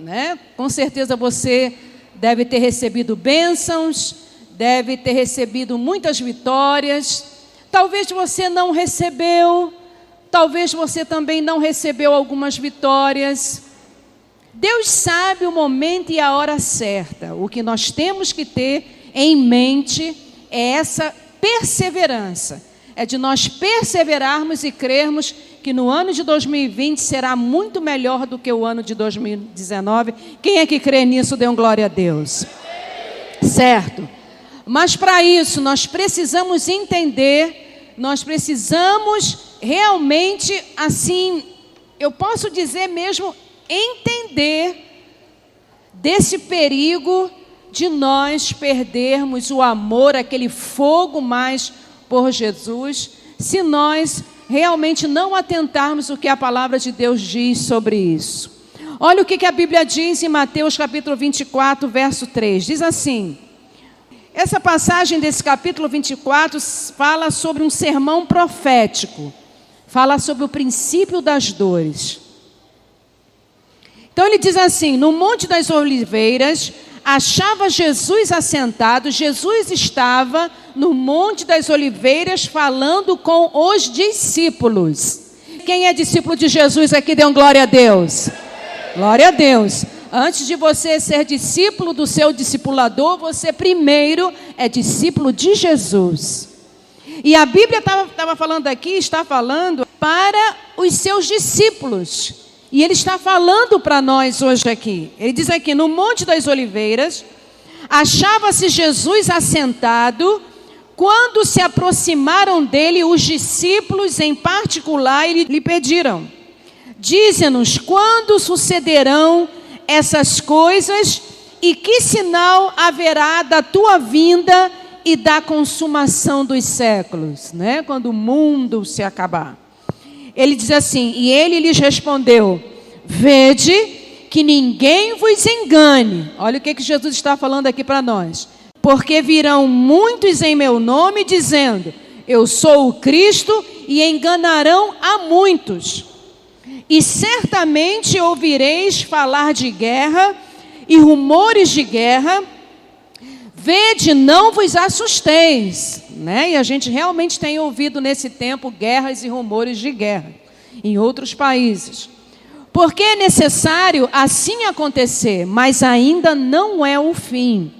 né? Com certeza você deve ter recebido bênçãos, deve ter recebido muitas vitórias. Talvez você não recebeu, talvez você também não recebeu algumas vitórias. Deus sabe o momento e a hora certa. O que nós temos que ter em mente é essa perseverança. É de nós perseverarmos e crermos que no ano de 2020 será muito melhor do que o ano de 2019. Quem é que crê nisso, dê um glória a Deus. Certo? Mas para isso nós precisamos entender, nós precisamos realmente, assim, eu posso dizer mesmo, entender desse perigo de nós perdermos o amor, aquele fogo mais por Jesus, se nós realmente não atentarmos o que a palavra de Deus diz sobre isso. Olha o que a Bíblia diz em Mateus capítulo 24, verso 3. Diz assim: essa passagem desse capítulo 24 fala sobre um sermão profético, fala sobre o princípio das dores. Então ele diz assim: no Monte das Oliveiras, achava Jesus assentado. Jesus estava no Monte das Oliveiras falando com os discípulos. Quem é discípulo de Jesus aqui, dê um glória a Deus. Glória a Deus. Antes de você ser discípulo do seu discipulador, você primeiro é discípulo de Jesus. E a Bíblia estava falando aqui, está falando para os seus discípulos. E ele está falando para nós hoje aqui. Ele diz aqui: no Monte das Oliveiras, achava-se Jesus assentado. Quando se aproximaram dele, os discípulos em particular lhe pediram: dize-nos quando sucederão essas coisas e que sinal haverá da tua vinda e da consumação dos séculos, né? Quando o mundo se acabar. Ele diz assim, e ele lhes respondeu: vede que ninguém vos engane. Olha o que Jesus está falando aqui para nós. Porque virão muitos em meu nome dizendo: eu sou o Cristo, e enganarão a muitos. E certamente ouvireis falar de guerra e rumores de guerra. Vede, não vos assusteis, né? E a gente realmente tem ouvido nesse tempo guerras e rumores de guerra em outros países. Porque é necessário assim acontecer, mas ainda não é o fim.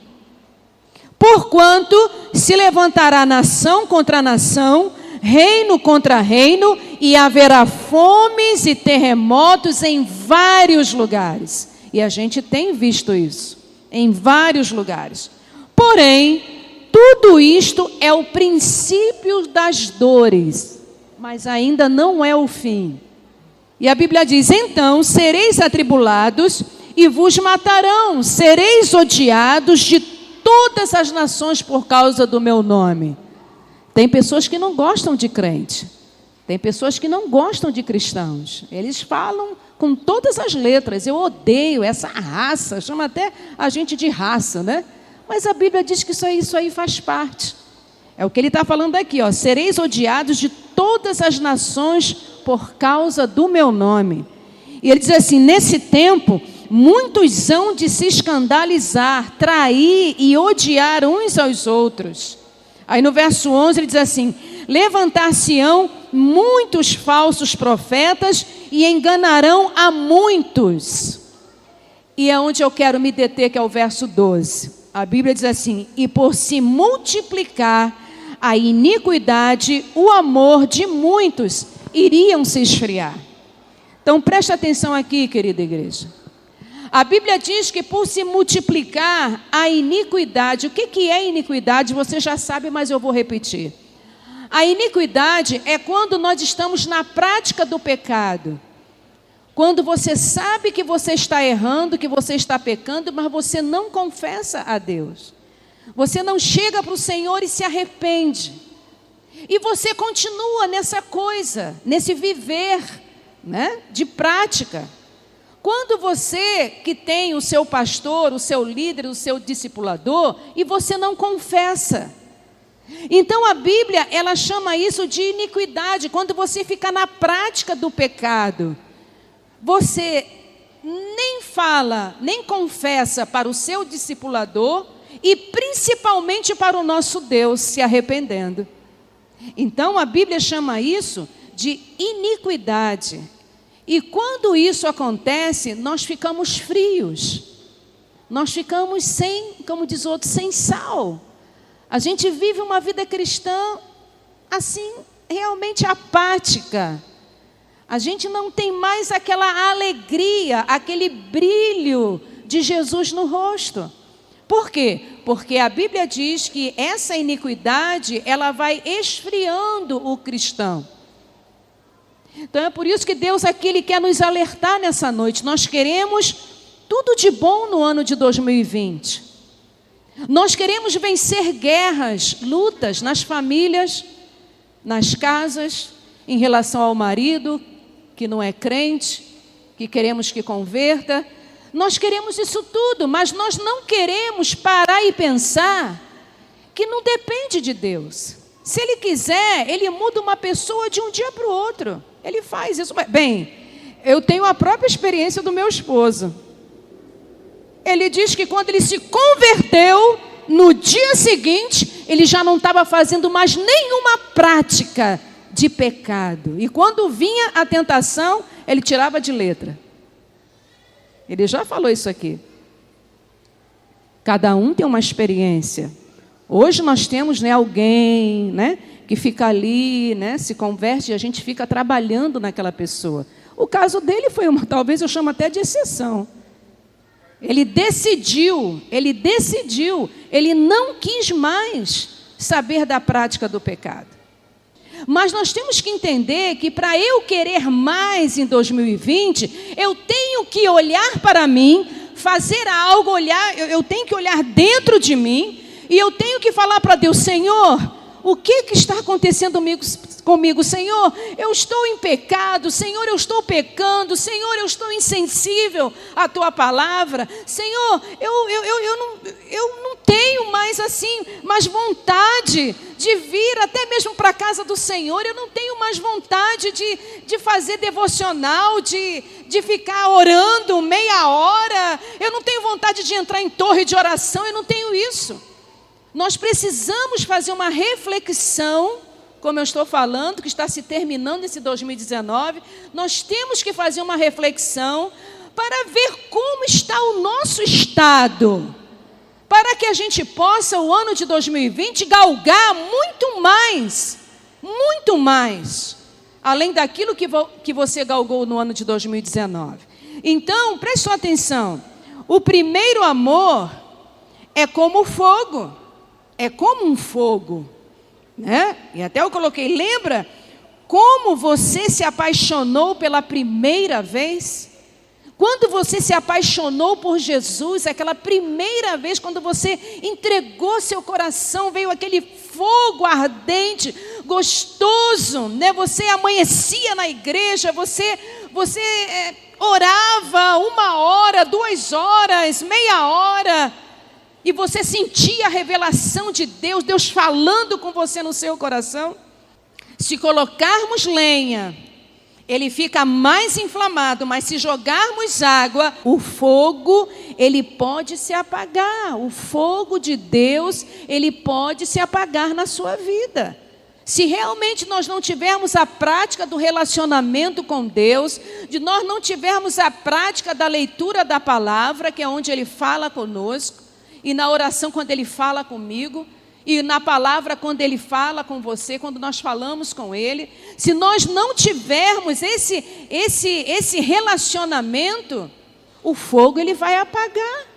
Porquanto se levantará nação contra nação, reino contra reino, e haverá fomes e terremotos em vários lugares. E a gente tem visto isso, em vários lugares. Porém, tudo isto é o princípio das dores, mas ainda não é o fim. E a Bíblia diz: então sereis atribulados e vos matarão, sereis odiados de todas as nações por causa do meu nome. Tem pessoas que não gostam de crente, tem pessoas que não gostam de cristãos. Eles falam com todas as letras: eu odeio essa raça, chama até a gente de raça, né? Mas a Bíblia diz que isso aí faz parte. É o que ele está falando aqui, ó: sereis odiados de todas as nações por causa do meu nome. E ele diz assim: nesse tempo, muitos hão de se escandalizar, trair e odiar uns aos outros. Aí no verso 11 ele diz assim: levantar-se-ão muitos falsos profetas e enganarão a muitos. E é onde eu quero me deter, que é o verso 12. A Bíblia diz assim: e por se multiplicar a iniquidade, o amor de muitos iriam se esfriar. Então preste atenção aqui, querida igreja. A Bíblia diz que por se multiplicar a iniquidade. O que é iniquidade? Você já sabe, mas eu vou repetir. A iniquidade é quando nós estamos na prática do pecado. Quando você sabe que você está errando, que você está pecando, mas você não confessa a Deus. Você não chega para o Senhor e se arrepende. E você continua nessa coisa, nesse viver, né, de prática. Quando você que tem o seu pastor, o seu líder, o seu discipulador, e você não confessa. Então a Bíblia, ela chama isso de iniquidade, quando você fica na prática do pecado. Você nem fala, nem confessa para o seu discipulador e principalmente para o nosso Deus, se arrependendo. Então a Bíblia chama isso de iniquidade. E quando isso acontece, nós ficamos frios. Nós ficamos sem, como diz o outro, sem sal. A gente vive uma vida cristã assim, realmente apática. A gente não tem mais aquela alegria, aquele brilho de Jesus no rosto. Por quê? Porque a Bíblia diz que essa iniquidade, ela vai esfriando o cristão. Então é por isso que Deus aqui Ele quer nos alertar nessa noite. Nós queremos tudo de bom no ano de 2020. Nós queremos vencer guerras, lutas nas famílias, nas casas, em relação ao marido que não é crente, que queremos que converta. Nós queremos isso tudo, mas nós não queremos parar e pensar que não depende de Deus. Se Ele quiser, Ele muda uma pessoa de um dia para o outro. Ele faz isso. Bem, eu tenho a própria experiência do meu esposo. Ele diz que quando ele se converteu, no dia seguinte, ele já não estava fazendo mais nenhuma prática de pecado. E quando vinha a tentação, ele tirava de letra. Ele já falou isso aqui. Cada um tem uma experiência. Hoje nós temos alguém que fica ali, se converte e a gente fica trabalhando naquela pessoa. O caso dele foi talvez eu chamo até de exceção. Ele decidiu, ele não quis mais saber da prática do pecado. Mas nós temos que entender que para eu querer mais em 2020, eu tenho que olhar para mim, fazer algo, eu tenho que olhar dentro de mim, e eu tenho que falar para Deus: Senhor, o que está acontecendo comigo, Senhor? Eu estou em pecado, Senhor, eu estou pecando, Senhor, eu estou insensível à Tua palavra, Senhor, eu não tenho mais mais vontade de vir até mesmo para a casa do Senhor, eu não tenho mais vontade de fazer devocional, de ficar orando meia hora, eu não tenho vontade de entrar em torre de oração, eu não tenho isso. Nós precisamos fazer uma reflexão, como eu estou falando, que está se terminando esse 2019. Nós temos que fazer uma reflexão para ver como está o nosso estado, para que a gente possa, o ano de 2020, galgar muito mais, além daquilo que você galgou no ano de 2019. Então, preste atenção, o primeiro amor é como o fogo. É como um fogo, E até eu coloquei, lembra como você se apaixonou pela primeira vez? Quando você se apaixonou por Jesus, aquela primeira vez, quando você entregou seu coração, veio aquele fogo ardente, gostoso, Você amanhecia na igreja, você orava 1 hora, 2 horas, meia hora, e você sentia a revelação de Deus, Deus falando com você no seu coração. Se colocarmos lenha, ele fica mais inflamado, mas se jogarmos água, o fogo, ele pode se apagar. O fogo de Deus, ele pode se apagar na sua vida. Se realmente nós não tivermos a prática do relacionamento com Deus, de nós não tivermos a prática da leitura da palavra, que é onde Ele fala conosco, e na oração quando Ele fala comigo, e na palavra quando Ele fala com você, quando nós falamos com Ele, se nós não tivermos esse relacionamento, o fogo ele vai apagar.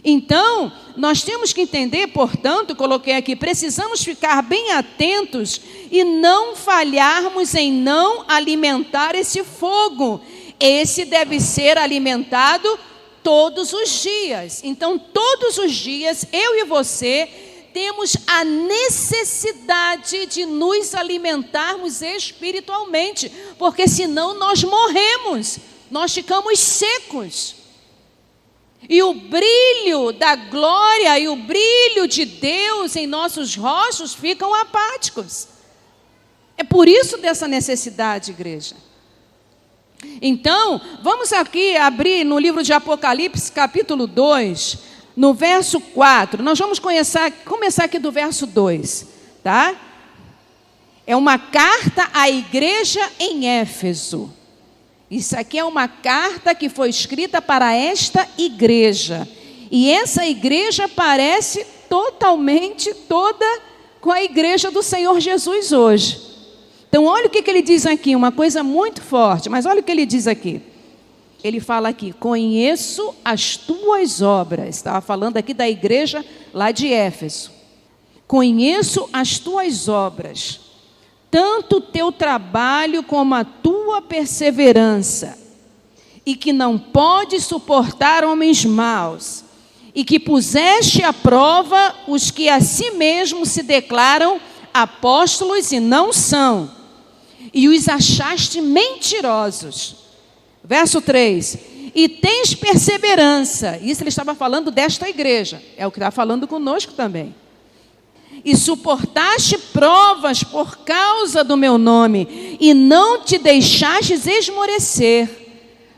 Então, nós temos que entender, portanto, coloquei aqui, precisamos ficar bem atentos e não falharmos em não alimentar esse fogo. Esse deve ser alimentado todos os dias. Então, todos os dias, eu e você temos a necessidade de nos alimentarmos espiritualmente, porque senão nós morremos, nós ficamos secos. E o brilho da glória e o brilho de Deus em nossos rostos ficam apáticos. É por isso dessa necessidade, igreja. Então, vamos aqui abrir no livro de Apocalipse, capítulo 2, no verso 4. Nós vamos começar aqui do verso 2, tá? É uma carta à igreja em Éfeso. Isso aqui é uma carta que foi escrita para esta igreja. E essa igreja parece totalmente toda com a igreja do Senhor Jesus hoje. Então, olha o que ele diz aqui, uma coisa muito forte, mas olha o que ele diz aqui. Ele fala aqui, conheço as tuas obras. Estava falando aqui da igreja lá de Éfeso. Conheço as tuas obras, tanto o teu trabalho como a tua perseverança, e que não podes suportar homens maus, e que puseste à prova os que a si mesmos se declaram apóstolos e não são, e os achaste mentirosos. Verso 3, e tens perseverança. Isso ele estava falando desta igreja, é o que está falando conosco também. E suportaste provas por causa do meu nome, e não te deixastes esmorecer.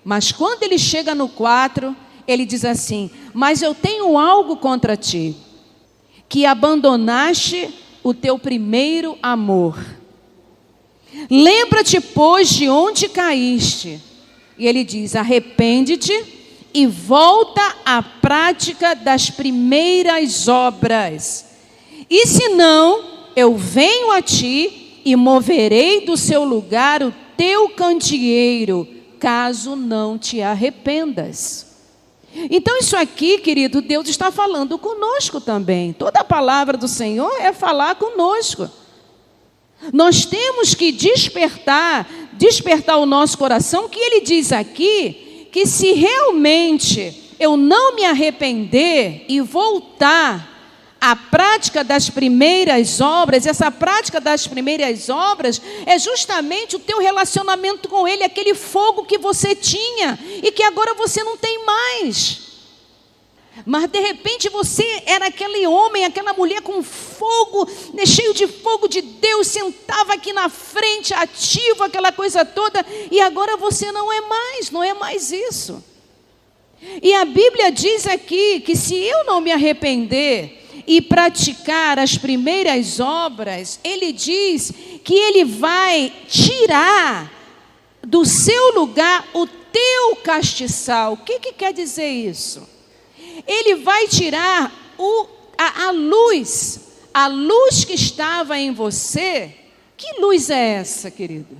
Mas quando ele chega no 4, ele diz assim, mas eu tenho algo contra ti, que abandonaste o teu primeiro amor. Lembra-te, pois, de onde caíste. E ele diz, arrepende-te e volta à prática das primeiras obras. E se não, eu venho a ti e moverei do seu lugar o teu candeeiro, caso não te arrependas. Então isso aqui, querido, Deus está falando conosco também. Toda a palavra do Senhor é falar conosco. Nós temos que despertar o nosso coração, que ele diz aqui, que se realmente eu não me arrepender e voltar à prática das primeiras obras, essa prática das primeiras obras é justamente o teu relacionamento com Ele, aquele fogo que você tinha e que agora você não tem mais. Mas de repente você era aquele homem, aquela mulher com fogo, cheio de fogo de Deus, sentava aqui na frente, ativo, aquela coisa toda, e agora você não é mais isso. E a Bíblia diz aqui que se eu não me arrepender e praticar as primeiras obras, ele diz que ele vai tirar do seu lugar o teu castiçal. O que quer dizer isso? Ele vai tirar a luz que estava em você. Que luz é essa, querido?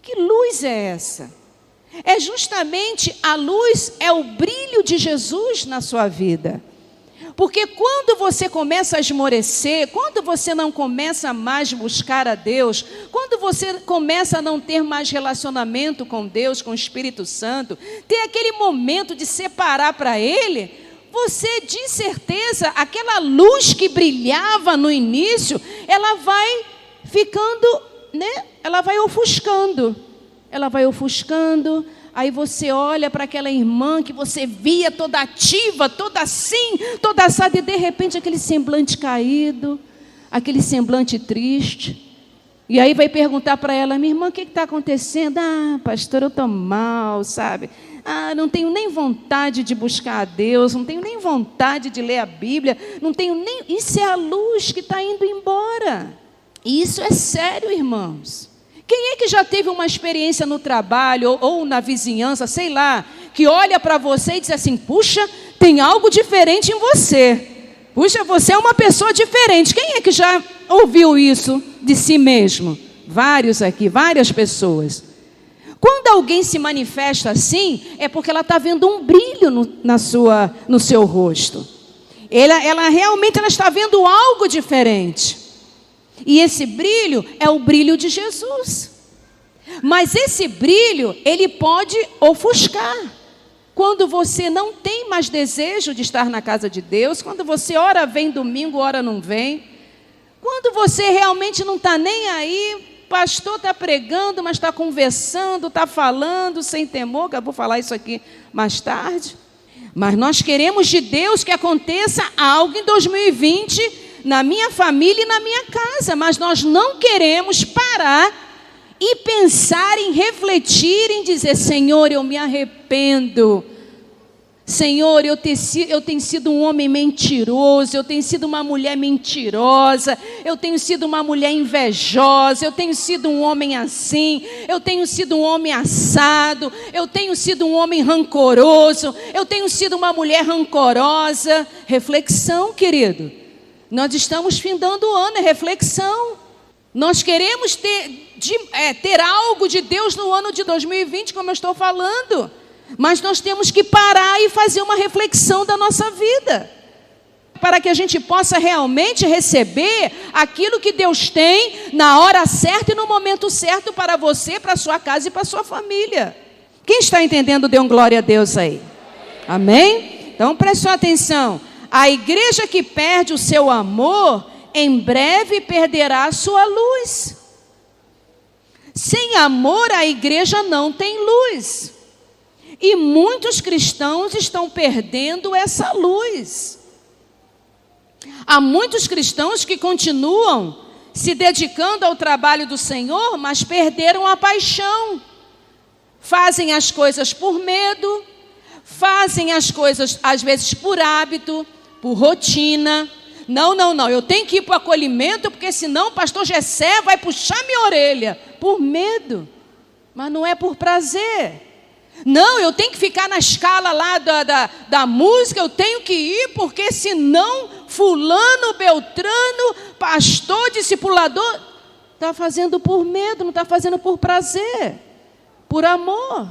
Que luz é essa? É justamente a luz, é o brilho de Jesus na sua vida. Porque quando você começa a esmorecer, quando você não começa mais a buscar a Deus, quando você começa a não ter mais relacionamento com Deus, com o Espírito Santo, ter aquele momento de separar para Ele, você, de certeza, aquela luz que brilhava no início, ela vai ficando, né? Ela vai ofuscando. Aí você olha para aquela irmã que você via toda ativa, toda assim, toda assada, e de repente aquele semblante caído, aquele semblante triste. E aí vai perguntar para ela, minha irmã, o que está acontecendo? Ah, pastor, eu estou mal, sabe? Ah, não tenho nem vontade de buscar a Deus, não tenho nem vontade de ler a Bíblia, não tenho nem... Isso é a luz que está indo embora. E isso é sério, irmãos. Quem é que já teve uma experiência no trabalho ou na vizinhança, sei lá, que olha para você e diz assim, puxa, tem algo diferente em você. Puxa, você é uma pessoa diferente. Quem é que já ouviu isso de si mesmo? Vários aqui, várias pessoas. Quando alguém se manifesta assim, é porque ela está vendo um brilho no seu rosto. Ela realmente está vendo algo diferente. E esse brilho é o brilho de Jesus. Mas esse brilho, ele pode ofuscar. Quando você não tem mais desejo de estar na casa de Deus, quando você ora vem domingo, ora não vem, quando você realmente não está nem aí, pastor está pregando, mas está conversando, está falando sem temor, que eu vou falar isso aqui mais tarde. Mas nós queremos de Deus que aconteça algo em 2020 na minha família e na minha casa, mas nós não queremos parar e pensar, em refletir, em dizer: Senhor, eu me arrependo. Senhor, eu tenho sido um homem mentiroso, eu tenho sido uma mulher mentirosa, eu tenho sido uma mulher invejosa, eu tenho sido um homem assim, eu tenho sido um homem assado, eu tenho sido um homem rancoroso, eu tenho sido uma mulher rancorosa. Reflexão, querido. Nós estamos findando o ano, é reflexão. Nós queremos ter algo de Deus no ano de 2020, como eu estou falando. Mas nós temos que parar e fazer uma reflexão da nossa vida, para que a gente possa realmente receber aquilo que Deus tem na hora certa e no momento certo para você, para a sua casa e para a sua família. Quem está entendendo, dê um glória a Deus aí. Amém? Então preste atenção. A igreja que perde o seu amor, em breve perderá a sua luz. Sem amor, a igreja não tem luz. E muitos cristãos estão perdendo essa luz. Há muitos cristãos que continuam se dedicando ao trabalho do Senhor, mas perderam a paixão. Fazem as coisas por medo, fazem as coisas às vezes por hábito, por rotina. Não, eu tenho que ir para o acolhimento, porque senão o pastor Gessé vai puxar minha orelha. Por medo, mas não é por prazer. Não, eu tenho que ficar na escala lá da música, eu tenho que ir, porque senão fulano, beltrano, pastor, discipulador, está fazendo por medo, não está fazendo por prazer, por amor.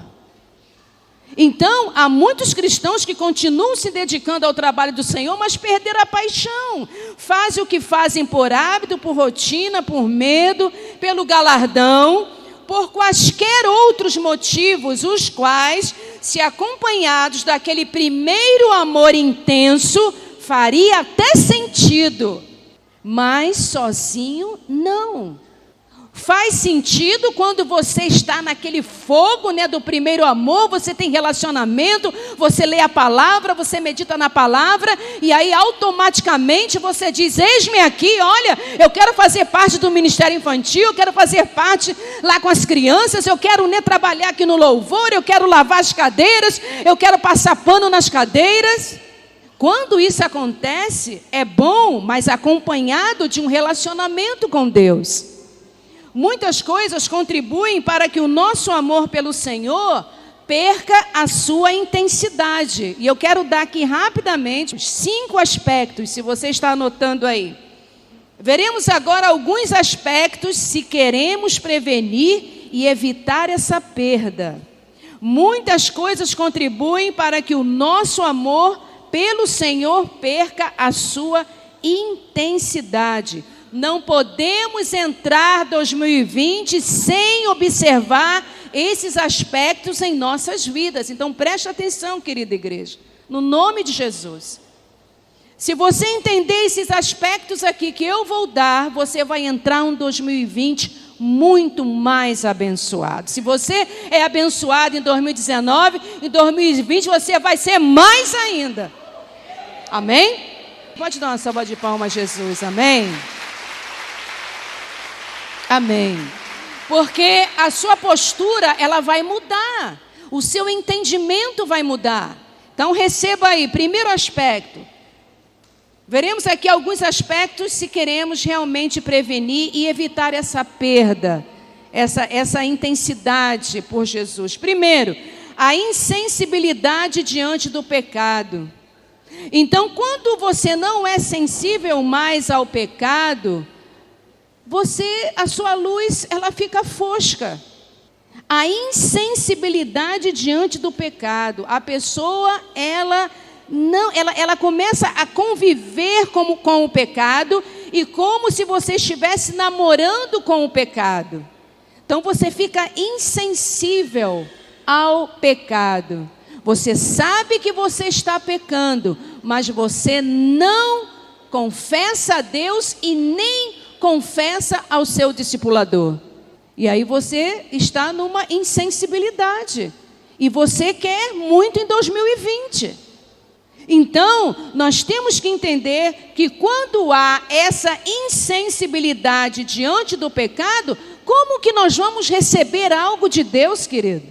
Então, há muitos cristãos que continuam se dedicando ao trabalho do Senhor, mas perderam a paixão. Fazem o que fazem por hábito, por rotina, por medo, pelo galardão, por quaisquer outros motivos, os quais, se acompanhados daquele primeiro amor intenso, faria até sentido, mas sozinho não. Faz sentido quando você está naquele fogo, do primeiro amor, você tem relacionamento, você lê a palavra, você medita na palavra, e aí automaticamente você diz: eis-me aqui, olha, eu quero fazer parte do ministério infantil, eu quero fazer parte lá com as crianças, eu quero trabalhar aqui no louvor, eu quero lavar as cadeiras, eu quero passar pano nas cadeiras. Quando isso acontece, é bom, mas acompanhado de um relacionamento com Deus. Muitas coisas contribuem para que o nosso amor pelo Senhor perca a sua intensidade. E eu quero dar aqui rapidamente os 5 aspectos, se você está anotando aí. Veremos agora alguns aspectos se queremos prevenir e evitar essa perda. Muitas coisas contribuem para que o nosso amor pelo Senhor perca a sua intensidade. Não podemos entrar 2020 sem observar esses aspectos em nossas vidas. Então preste atenção, querida igreja, no nome de Jesus. Se você entender esses aspectos aqui que eu vou dar, você vai entrar um 2020 muito mais abençoado. Se você é abençoado em 2019, em 2020 você vai ser mais ainda. Amém? Pode dar uma salva de palmas a Jesus, amém? Amém. Porque a sua postura, ela vai mudar. O seu entendimento vai mudar. Então receba aí, primeiro aspecto. Veremos aqui alguns aspectos se queremos realmente prevenir e evitar essa perda, essa intensidade por Jesus. Primeiro, a insensibilidade diante do pecado. Então, quando você não é sensível mais ao pecado, a sua luz, ela fica fosca. A insensibilidade diante do pecado. A pessoa, ela começa a conviver com o pecado e como se você estivesse namorando com o pecado. Então você fica insensível ao pecado. Você sabe que você está pecando, mas você não confessa a Deus e nem confessa ao seu discipulador. E aí você está numa insensibilidade. E você quer muito em 2020. Então, nós temos que entender que quando há essa insensibilidade diante do pecado, Como que nós vamos receber algo de Deus, querido?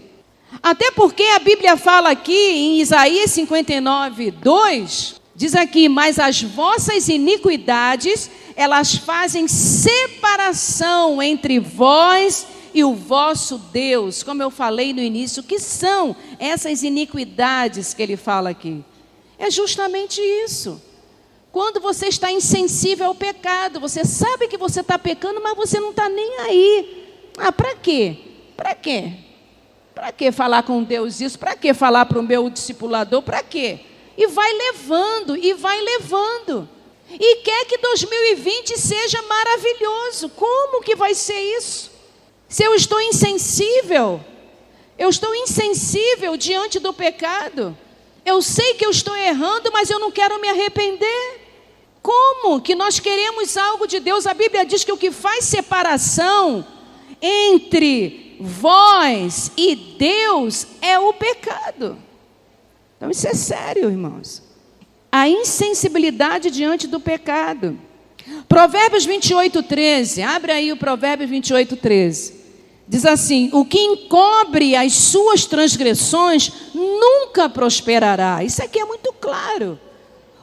Até porque a Bíblia fala aqui em Isaías 59:2, diz aqui: mas as vossas iniquidades, elas fazem separação entre vós e o vosso Deus. Como eu falei no início, o que são essas iniquidades que ele fala aqui? É justamente isso. Quando você está insensível ao pecado, você sabe que você está pecando, mas você não está nem aí. Ah, para quê? Para quê? Para que falar com Deus isso? Para que falar para o meu discipulador? Para quê? E vai levando, e vai levando. E quer que 2020 seja maravilhoso. Como que vai ser isso? Se eu estou insensível diante do pecado. Eu sei que eu estou errando, mas eu não quero me arrepender. Como que nós queremos algo de Deus? A Bíblia diz que o que faz separação entre vós e Deus é o pecado. Então isso é sério, irmãos. A insensibilidade diante do pecado. Provérbios 28:13, abre aí o Provérbios 28:13. Diz assim: o que encobre as suas transgressões nunca prosperará. Isso aqui é muito claro.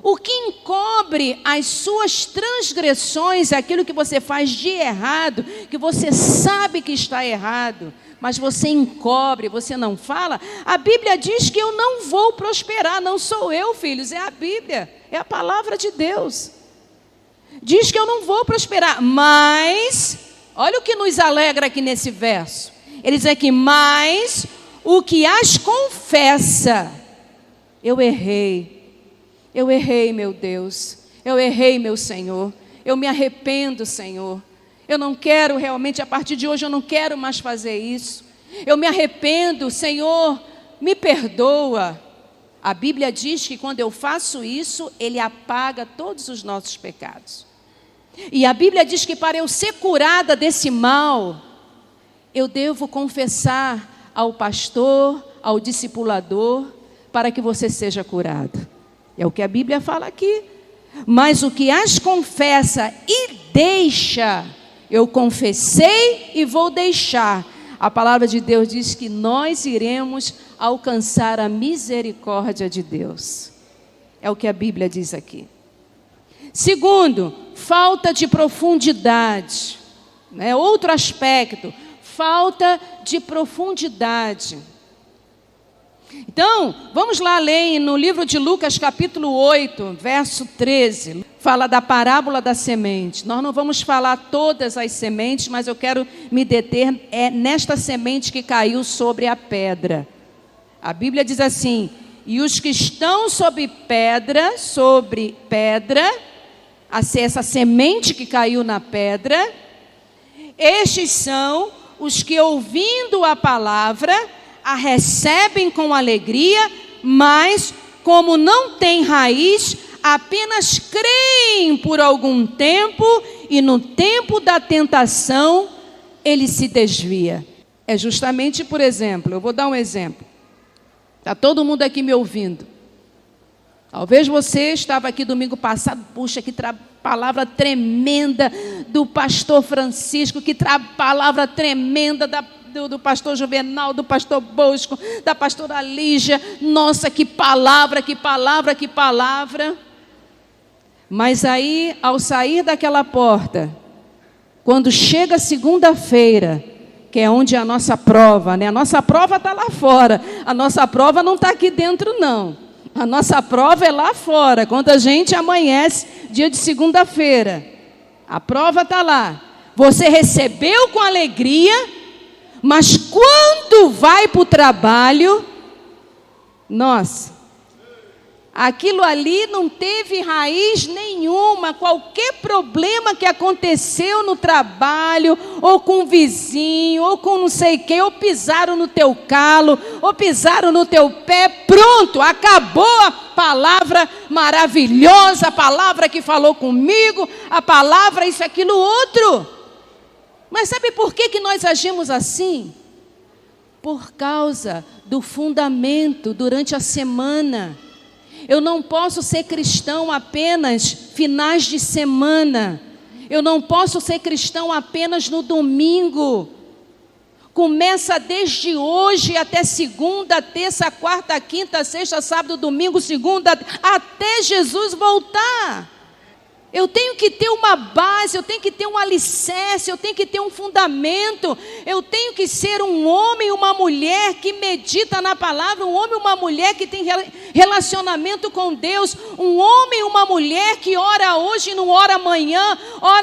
O que encobre as suas transgressões é aquilo que você faz de errado, que você sabe que está errado, mas você encobre, você não fala. A Bíblia diz que eu não vou prosperar. Não sou eu, filhos, é a Bíblia, é a palavra de Deus. Diz que eu não vou prosperar, mas olha o que nos alegra aqui nesse verso. Ele diz aqui: mas o que as confessa, eu errei, meu Deus, eu errei, meu Senhor, eu me arrependo, Senhor, eu não quero realmente, a partir de hoje eu não quero mais fazer isso, eu me arrependo, Senhor, me perdoa. A Bíblia diz que quando eu faço isso, Ele apaga todos os nossos pecados. E a Bíblia diz que para eu ser curada desse mal, eu devo confessar ao pastor, ao discipulador, para que você seja curado. É o que a Bíblia fala aqui. Mas o que as confessa e deixa, eu confessei e vou deixar. A palavra de Deus diz que nós iremos alcançar a misericórdia de Deus. É o que a Bíblia diz aqui. Segundo, falta de profundidade. Outro aspecto, falta de profundidade. Então, vamos lá ler no livro de Lucas, capítulo 8, verso 13. Fala da parábola da semente. Nós não vamos falar todas as sementes, mas eu quero me deter nesta semente que caiu sobre a pedra. A Bíblia diz assim: e os que estão sobre pedra, essa semente que caiu na pedra, estes são os que, ouvindo a palavra, a recebem com alegria, mas como não tem raiz, apenas creem por algum tempo, e no tempo da tentação ele se desvia. É justamente, por exemplo, eu vou dar um exemplo. Está todo mundo aqui me ouvindo. Talvez você estava aqui domingo passado, puxa, que palavra tremenda do pastor Francisco, que palavra tremenda do pastor Juvenal, do pastor Bosco, da pastora Lígia. Nossa, que palavra, que palavra, que palavra. Mas aí, ao sair daquela porta, quando chega segunda-feira, que é onde é a nossa prova, A nossa prova está lá fora, a nossa prova não está aqui dentro, não. A nossa prova é lá fora, quando a gente amanhece, dia de segunda-feira. A prova está lá. Você recebeu com alegria, mas quando vai para o trabalho, nossa, aquilo ali não teve raiz nenhuma. Qualquer problema que aconteceu no trabalho, ou com o vizinho, ou com não sei quem, ou pisaram no teu calo, ou pisaram no teu pé, pronto, acabou a palavra maravilhosa, a palavra que falou comigo, a palavra isso, aquilo, outro. Mas sabe por que nós agimos assim? Por causa do fundamento durante a semana. Eu não posso ser cristão apenas finais de semana. Eu não posso ser cristão apenas no domingo. Começa desde hoje até segunda, terça, quarta, quinta, sexta, sábado, domingo, segunda, até Jesus voltar. Eu tenho que ter uma base, eu tenho que ter um alicerce, eu tenho que ter um fundamento. Eu tenho que ser um homem e uma mulher que medita na palavra, um homem e uma mulher que tem relacionamento com Deus, um homem e uma mulher que ora hoje e não ora amanhã,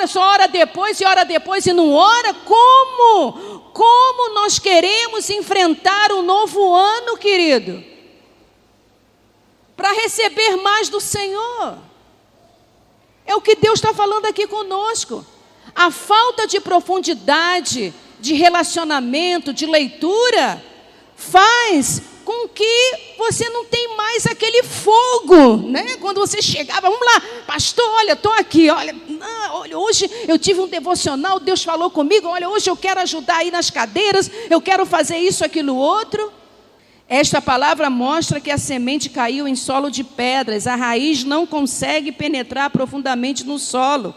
só ora depois e não ora. Como nós queremos enfrentar o novo ano, querido? Para receber mais do Senhor. É o que Deus está falando aqui conosco. A falta de profundidade, de relacionamento, de leitura, faz com que você não tenha mais aquele fogo, né? Quando você chegava, vamos lá, pastor, olha, estou aqui, olha, hoje eu tive um devocional, Deus falou comigo, olha, hoje eu quero ajudar aí nas cadeiras, eu quero fazer isso, aquilo, outro. Esta palavra mostra que a semente caiu em solo de pedras, a raiz não consegue penetrar profundamente no solo.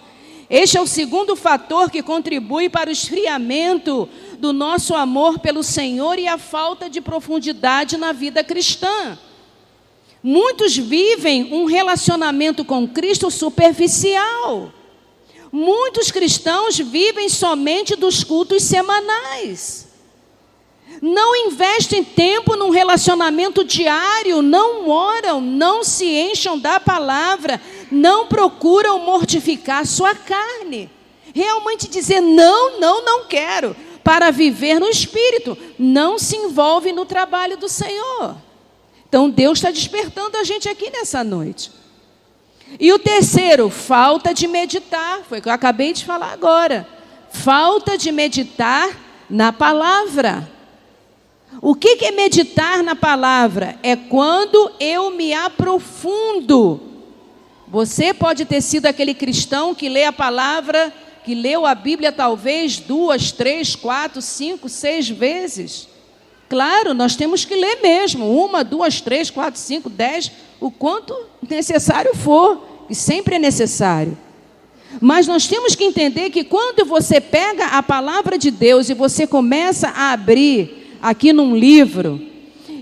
Este é o segundo fator que contribui para o esfriamento do nosso amor pelo Senhor e a falta de profundidade na vida cristã. Muitos vivem um relacionamento com Cristo superficial. Muitos cristãos vivem somente dos cultos semanais. Não investem tempo num relacionamento diário, não oram, não se encham da palavra, não procuram mortificar sua carne. Realmente dizer não quero, para viver no Espírito, não se envolve no trabalho do Senhor. Então Deus está despertando a gente aqui nessa noite. E o terceiro, falta de meditar, foi o que eu acabei de falar agora. Falta de meditar na palavra. O que é meditar na palavra? É quando eu me aprofundo. Você pode ter sido aquele cristão que lê a palavra, que leu a Bíblia talvez 2, 3, 4, 5, 6 vezes. Claro, nós temos que ler mesmo, 1, 2, 3, 4, 5, 10, o quanto necessário for, e sempre é necessário. Mas nós temos que entender que quando você pega a palavra de Deus e você começa a abrir aqui num livro,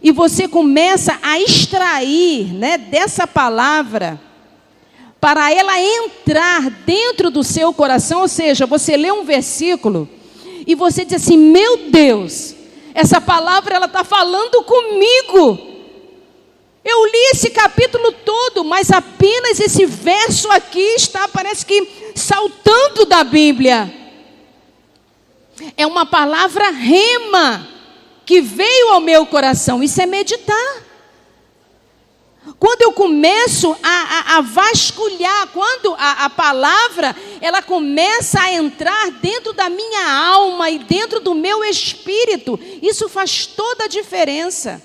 e você começa a extrair, né, dessa palavra, para ela entrar dentro do seu coração, ou seja, você lê um versículo, e você diz assim, meu Deus, essa palavra ela está falando comigo, eu li esse capítulo todo, mas apenas esse verso aqui está, parece que, saltando da Bíblia, é uma palavra rema, que veio ao meu coração, isso é meditar. Quando eu começo a vasculhar, quando a palavra, ela começa a entrar dentro da minha alma e dentro do meu espírito, isso faz toda a diferença.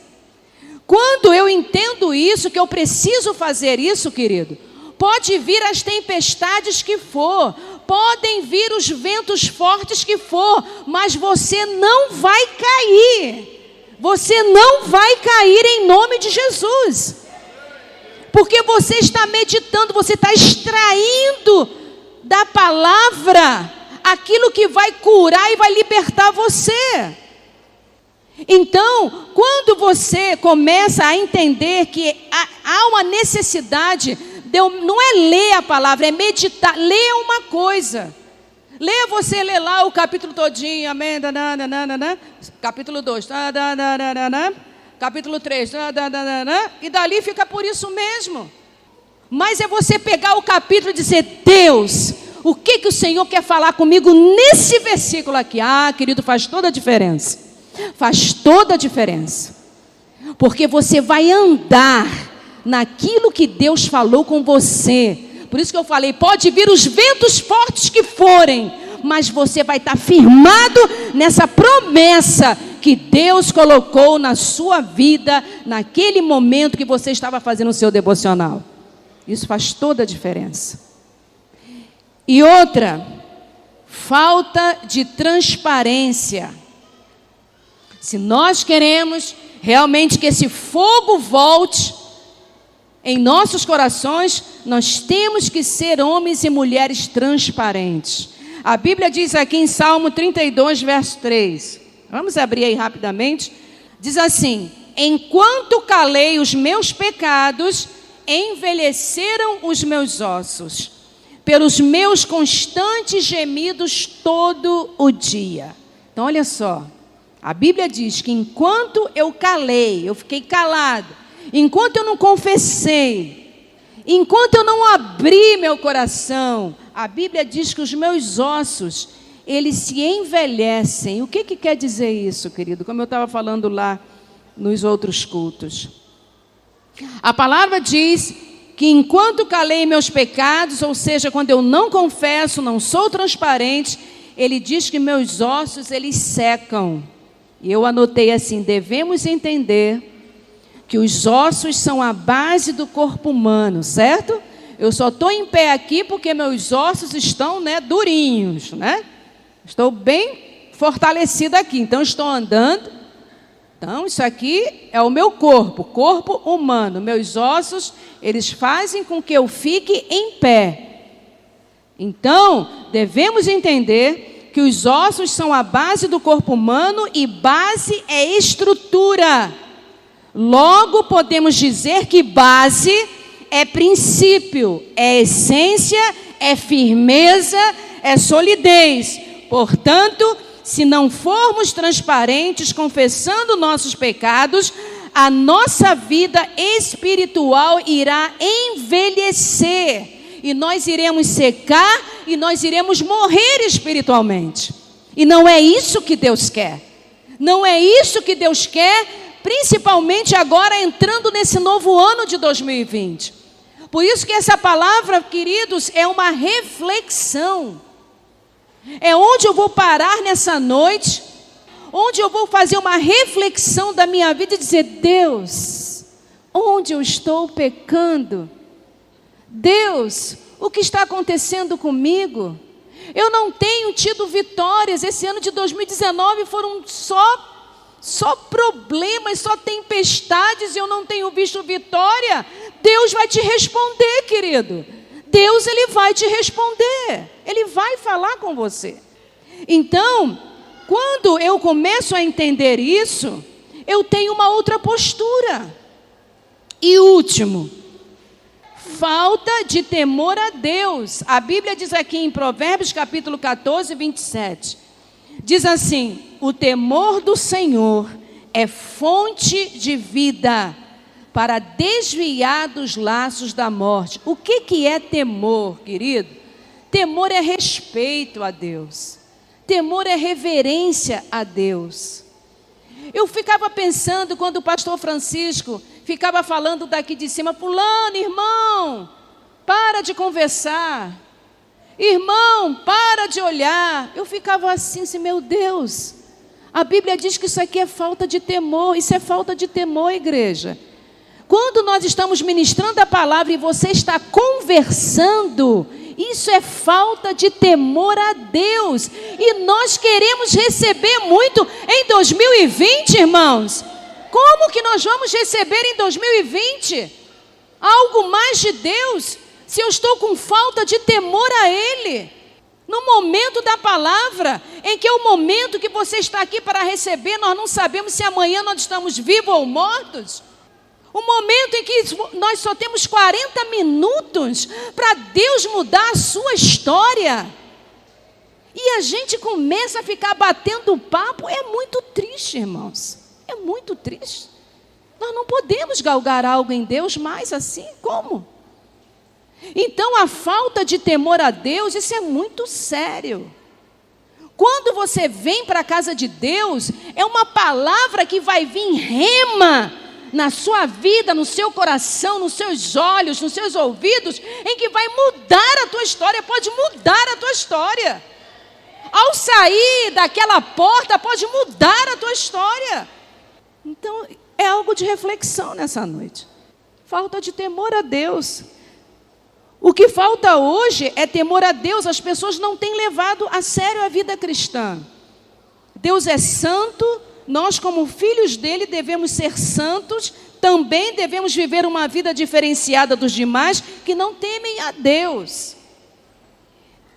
Quando eu entendo isso, que eu preciso fazer isso, querido, pode vir as tempestades que for, podem vir os ventos fortes que for, mas você não vai cair. Você não vai cair em nome de Jesus. Porque você está meditando, você está extraindo da palavra aquilo que vai curar e vai libertar você. Então, quando você começa a entender que há uma necessidade, não é ler a palavra, é meditar. Lê uma coisa. Você lê lá o capítulo todinho, amém, capítulo 2, capítulo 3, e dali fica por isso mesmo. Mas é você pegar o capítulo e dizer, Deus, o que o Senhor quer falar comigo nesse versículo aqui? Ah, querido, faz toda a diferença. Faz toda a diferença. Porque você vai andar naquilo que Deus falou com você. Por isso que eu falei, pode vir os ventos fortes que forem, mas você vai estar firmado nessa promessa que Deus colocou na sua vida, naquele momento que você estava fazendo o seu devocional. Isso faz toda a diferença. E outra, falta de transparência. Se nós queremos realmente que esse fogo volte Em nossos corações, nós temos que ser homens e mulheres transparentes. A Bíblia diz aqui em Salmo 32, verso 3. Vamos abrir aí rapidamente. Diz assim: enquanto calei os meus pecados, envelheceram os meus ossos, pelos meus constantes gemidos todo o dia. Então olha só, a Bíblia diz que enquanto eu calei, eu fiquei calado, enquanto eu não confessei, enquanto eu não abri meu coração, a Bíblia diz que os meus ossos, eles se envelhecem. O que quer dizer isso, querido? Como eu estava falando lá nos outros cultos. A palavra diz que enquanto calei meus pecados, ou seja, quando eu não confesso, não sou transparente, ele diz que meus ossos, eles secam. E eu anotei assim: devemos entender que os ossos são a base do corpo humano, certo? Eu só estou em pé aqui porque meus ossos estão, durinhos, Estou bem fortalecida aqui, então estou andando. Então isso aqui é o meu corpo humano. Meus ossos, eles fazem com que eu fique em pé. Então, devemos entender que os ossos são a base do corpo humano e base é estrutura. Logo, podemos dizer que base é princípio, é essência, é firmeza, é solidez. Portanto, se não formos transparentes, confessando nossos pecados, a nossa vida espiritual irá envelhecer. E nós iremos secar e nós iremos morrer espiritualmente. E não é isso que Deus quer. Não é isso que Deus quer, principalmente agora entrando nesse novo ano de 2020. Por isso que essa palavra, queridos, é uma reflexão. É onde eu vou parar nessa noite, onde eu vou fazer uma reflexão da minha vida e dizer: Deus, onde eu estou pecando? Deus, o que está acontecendo comigo? Eu não tenho tido vitórias. Esse ano de 2019 foram só problemas, só tempestades, e eu não tenho visto vitória. Deus vai te responder, querido. Deus, Ele vai te responder. Ele vai falar com você. Então, quando eu começo a entender isso, eu tenho uma outra postura. E último, falta de temor a Deus. A Bíblia diz aqui em Provérbios capítulo 14, 27. Diz assim: o temor do Senhor é fonte de vida, para desviar dos laços da morte. O que é temor, querido? Temor é respeito a Deus. Temor é reverência a Deus. Eu ficava pensando quando o pastor Francisco ficava falando daqui de cima: fulano, irmão, para de conversar. Irmão, para de olhar. Eu ficava assim, meu Deus. A Bíblia diz que isso aqui é falta de temor. Isso é falta de temor, igreja. Quando nós estamos ministrando a palavra e você está conversando, isso é falta de temor a Deus. E nós queremos receber muito em 2020, irmãos. Como que nós vamos receber em 2020 algo mais de Deus, se eu estou com falta de temor a Ele? No momento da palavra, em que é o momento que você está aqui para receber, nós não sabemos se amanhã nós estamos vivos ou mortos. O momento em que nós só temos 40 minutos para Deus mudar a sua história. E a gente começa a ficar batendo papo. É muito triste, irmãos. É muito triste. Nós não podemos galgar algo em Deus mais assim. Como? Então a falta de temor a Deus, isso é muito sério. Quando você vem para a casa de Deus, é uma palavra que vai vir rema na sua vida, no seu coração, nos seus olhos, nos seus ouvidos, em que vai mudar a tua história. Pode mudar a tua história. Ao sair daquela porta, pode mudar a tua história. Então, é algo de reflexão nessa noite. Falta de temor a Deus. O que falta hoje é temor a Deus. As pessoas não têm levado a sério a vida cristã. Deus é santo. Nós, como filhos dele, devemos ser santos, também devemos viver uma vida diferenciada dos demais que não temem a Deus.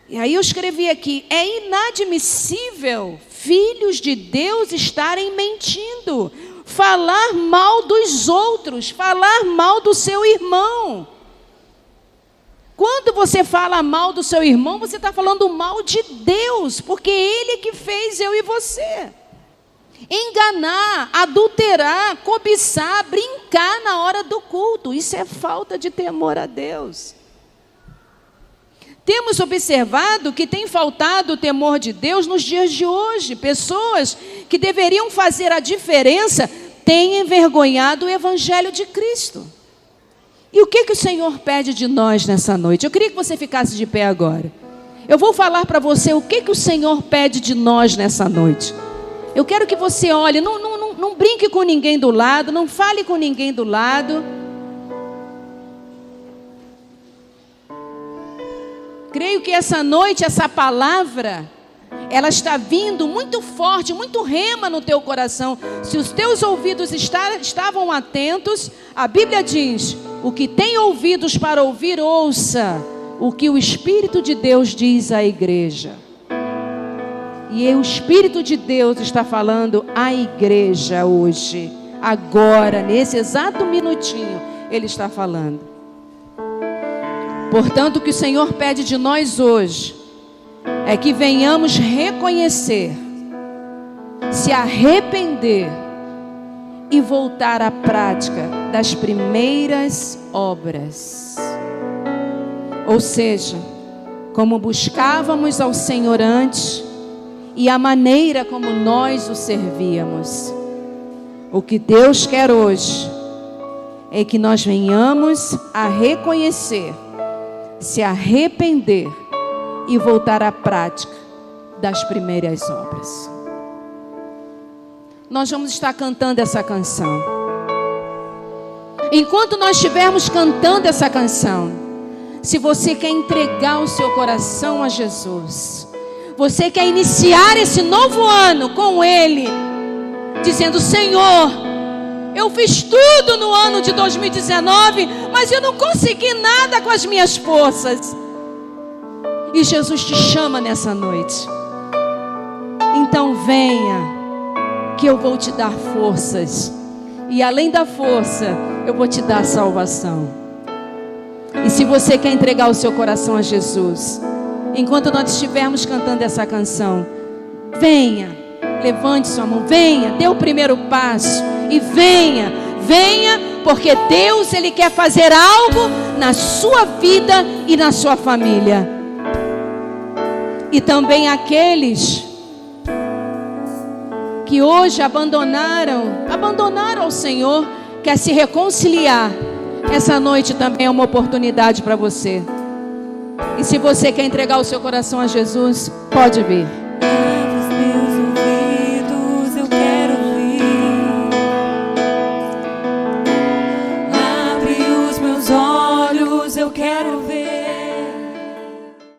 E aí eu escrevi aqui: é inadmissível filhos de Deus estarem mentindo, falar mal dos outros, falar mal do seu irmão. Quando você fala mal do seu irmão, você está falando mal de Deus, porque Ele que fez eu e você. Enganar, adulterar, cobiçar, brincar na hora do culto, isso é falta de temor a Deus. Temos observado que tem faltado o temor de Deus nos dias de hoje. Pessoas que deveriam fazer a diferença têm envergonhado o Evangelho de Cristo. E o que o Senhor pede de nós nessa noite? Eu queria que você ficasse de pé agora. Eu vou falar para você o que o Senhor pede de nós nessa noite. Eu quero que você olhe, não brinque com ninguém do lado, não fale com ninguém do lado. Creio que essa noite, essa palavra, ela está vindo muito forte, muito rema no teu coração. Se os teus ouvidos estavam atentos, a Bíblia diz: o que tem ouvidos para ouvir, ouça o que o Espírito de Deus diz à igreja. E o Espírito de Deus está falando à igreja hoje, agora, nesse exato minutinho, Ele está falando. Portanto, o que o Senhor pede de nós hoje é que venhamos reconhecer, se arrepender e voltar à prática das primeiras obras. Ou seja, como buscávamos ao Senhor antes e a maneira como nós o servíamos. O que Deus quer hoje é que nós venhamos a reconhecer, se arrepender e voltar à prática das primeiras obras. Nós vamos estar cantando essa canção. Enquanto nós estivermos cantando essa canção, se você quer entregar o seu coração a Jesus, você quer iniciar esse novo ano com Ele, dizendo: Senhor, eu fiz tudo no ano de 2019, mas eu não consegui nada com as minhas forças. E Jesus te chama nessa noite. Então venha, que eu vou te dar forças. E além da força, eu vou te dar salvação. E se você quer entregar o seu coração a Jesus, enquanto nós estivermos cantando essa canção, venha, levante sua mão, venha, dê o primeiro passo e venha, porque Deus, Ele quer fazer algo na sua vida e na sua família. E também aqueles que hoje abandonaram o Senhor, quer se reconciliar. Essa noite também é uma oportunidade para você. E se você quer entregar o seu coração a Jesus, pode vir.